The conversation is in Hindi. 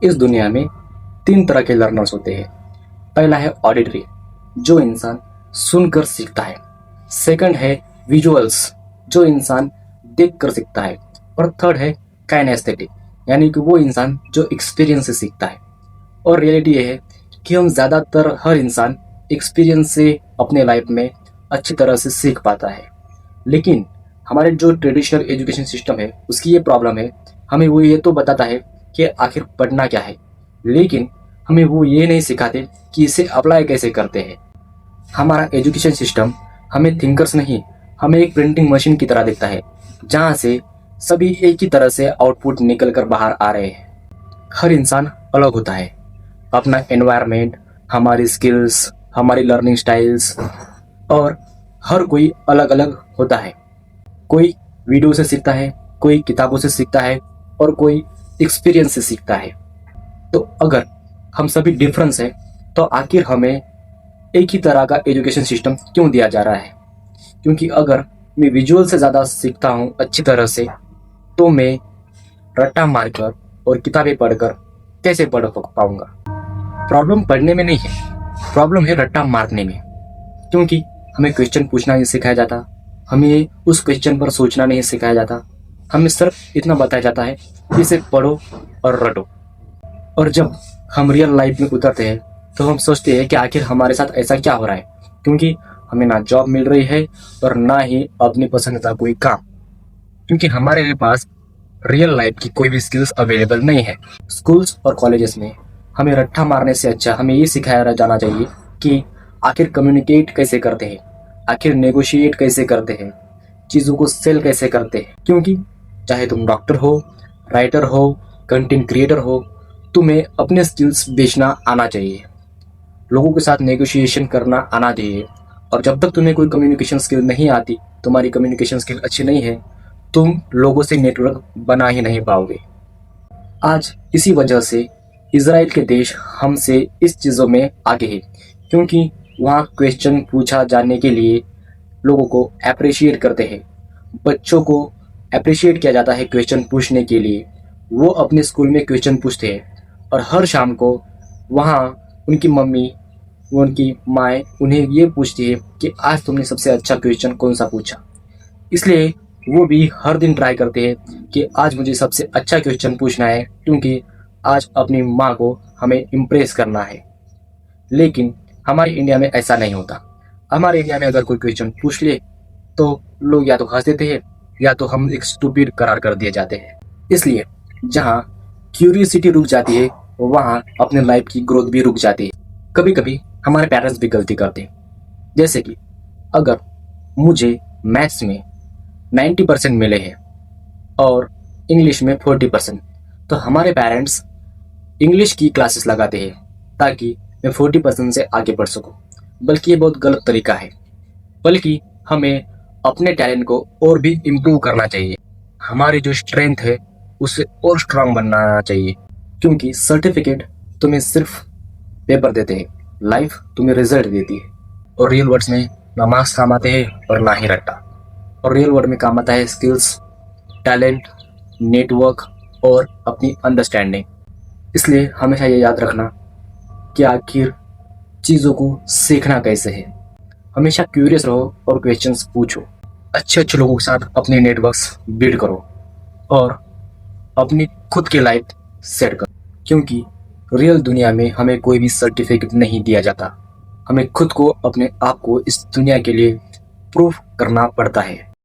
इस दुनिया में तीन तरह के लर्नर्स होते हैं। पहला है ऑडिटरी, जो इंसान सुनकर सीखता है। सेकंड है विजुअल्स, जो इंसान देखकर सीखता है। और थर्ड है काइनेस्थेटिक, यानी कि वो इंसान जो एक्सपीरियंस से सीखता है। और रियलिटी ये है कि हम ज़्यादातर हर इंसान एक्सपीरियंस से अपने लाइफ में अच्छी तरह से सीख पाता है। लेकिन हमारे जो ट्रेडिशनल एजुकेशन सिस्टम है उसकी ये प्रॉब्लम है, हमें वो ये तो बताता है कि आखिर पढ़ना क्या है, लेकिन हमें वो ये नहीं सिखाते कि इसे अप्लाई कैसे करते हैं। हमारा एजुकेशन सिस्टम हमें थिंकर्स नहीं, हमें एक प्रिंटिंग मशीन की तरह दिखता है, जहाँ से सभी एक ही तरह से आउटपुट निकल कर बाहर आ रहे हैं। हर इंसान अलग होता है, अपना एनवायरनमेंट, हमारी स्किल्स, हमारी लर्निंग स्टाइल्स, और हर कोई अलग अलग होता है। कोई वीडियो से सीखता है, कोई किताबों से सीखता है, और कोई एक्सपीरियंस से सीखता है। तो अगर हम सभी डिफरेंस है, तो आखिर हमें एक ही तरह का एजुकेशन सिस्टम क्यों दिया जा रहा है? क्योंकि अगर मैं विजुअल से ज़्यादा सीखता हूँ अच्छी तरह से, तो मैं रट्टा मारकर और किताबें पढ़कर कैसे पढ़ पाऊंगा? प्रॉब्लम पढ़ने में नहीं है, प्रॉब्लम है रट्टा मारने में। क्योंकि हमें क्वेश्चन पूछना नहीं सिखाया जाता, हमें उस क्वेश्चन पर सोचना नहीं सिखाया जाता, हमें सिर्फ इतना बताया जाता है कि इसे पढ़ो और रटो। और जब हम रियल लाइफ में उतरते हैं तो हम सोचते हैं कि आखिर हमारे साथ ऐसा क्या हो रहा है, क्योंकि हमें ना जॉब मिल रही है और ना ही अपनी पसंद का कोई काम, क्योंकि हमारे पास रियल लाइफ की कोई भी स्किल्स अवेलेबल नहीं है। स्कूल्स और कॉलेजेस में हमें रट्टा मारने से अच्छा हमें ये सिखाया जाना चाहिए कि आखिर कम्युनिकेट कैसे करते हैं, आखिर नेगोशिएट कैसे करते हैं, चीज़ों को सेल कैसे करते हैं। क्योंकि चाहे तुम डॉक्टर हो, राइटर हो, कंटेंट क्रिएटर हो, तुम्हें अपने स्किल्स बेचना आना चाहिए, लोगों के साथ नेगोशिएशन करना आना चाहिए। और जब तक तुम्हें कोई कम्युनिकेशन स्किल नहीं आती, तुम्हारी कम्युनिकेशन स्किल अच्छी नहीं है, तुम लोगों से नेटवर्क बना ही नहीं पाओगे। आज इसी वजह से इजराइल के देश हमसे इस चीज़ों में आगे है, क्योंकि वहाँ क्वेश्चन पूछा जाने के लिए लोगों को अप्रिशिएट करते हैं। बच्चों को अप्रिशिएट किया जाता है क्वेश्चन पूछने के लिए। वो अपने स्कूल में क्वेश्चन पूछते हैं और हर शाम को वहाँ उनकी मम्मी, उनकी माएँ उन्हें ये पूछती है कि आज तुमने सबसे अच्छा क्वेश्चन कौन सा पूछा। इसलिए वो भी हर दिन ट्राई करते हैं कि आज मुझे सबसे अच्छा क्वेश्चन पूछना है, क्योंकि आज अपनी माँ को हमें इम्प्रेस करना है। लेकिन हमारे इंडिया में ऐसा नहीं होता। हमारे इंडिया में अगर कोई क्वेश्चन पूछ ले तो लोग या तो हंस देते हैं या तो हम एक स्टूपिड करार कर दिए जाते हैं। इसलिए जहाँ क्यूरियोसिटी रुक जाती है, वहाँ अपने लाइफ की ग्रोथ भी रुक जाती है। कभी कभी हमारे पेरेंट्स भी गलती करते हैं। जैसे कि अगर मुझे मैथ्स में 90% मिले हैं और इंग्लिश में 40%, तो हमारे पेरेंट्स इंग्लिश की क्लासेस लगाते हैं ताकि मैं 40% से आगे बढ़ सकूं। बल्कि ये बहुत गलत तरीका है। बल्कि हमें अपने टैलेंट को और भी इम्प्रूव करना चाहिए। हमारी जो स्ट्रेंथ है उससे और स्ट्रांग बनना चाहिए, क्योंकि सर्टिफिकेट तुम्हें सिर्फ पेपर देते हैं, लाइफ तुम्हें रिजल्ट देती है। और रियल वर्ड्स में ना मार्क्स काम आते हैं और ना ही रट्टा। और रियल वर्ड में काम आता है स्किल्स, टैलेंट, नेटवर्क और अपनी अंडरस्टैंडिंग। इसलिए हमेशा ये याद रखना कि आखिर चीज़ों को सीखना कैसे है। हमेशा क्यूरियस रहो और क्वेश्चंस पूछो। अच्छे अच्छे लोगों के साथ अपने नेटवर्क्स बिल्ड करो और अपनी खुद की लाइफ सेट करो, क्योंकि रियल दुनिया में हमें कोई भी सर्टिफिकेट नहीं दिया जाता। हमें खुद को, अपने आप को इस दुनिया के लिए प्रूफ करना पड़ता है।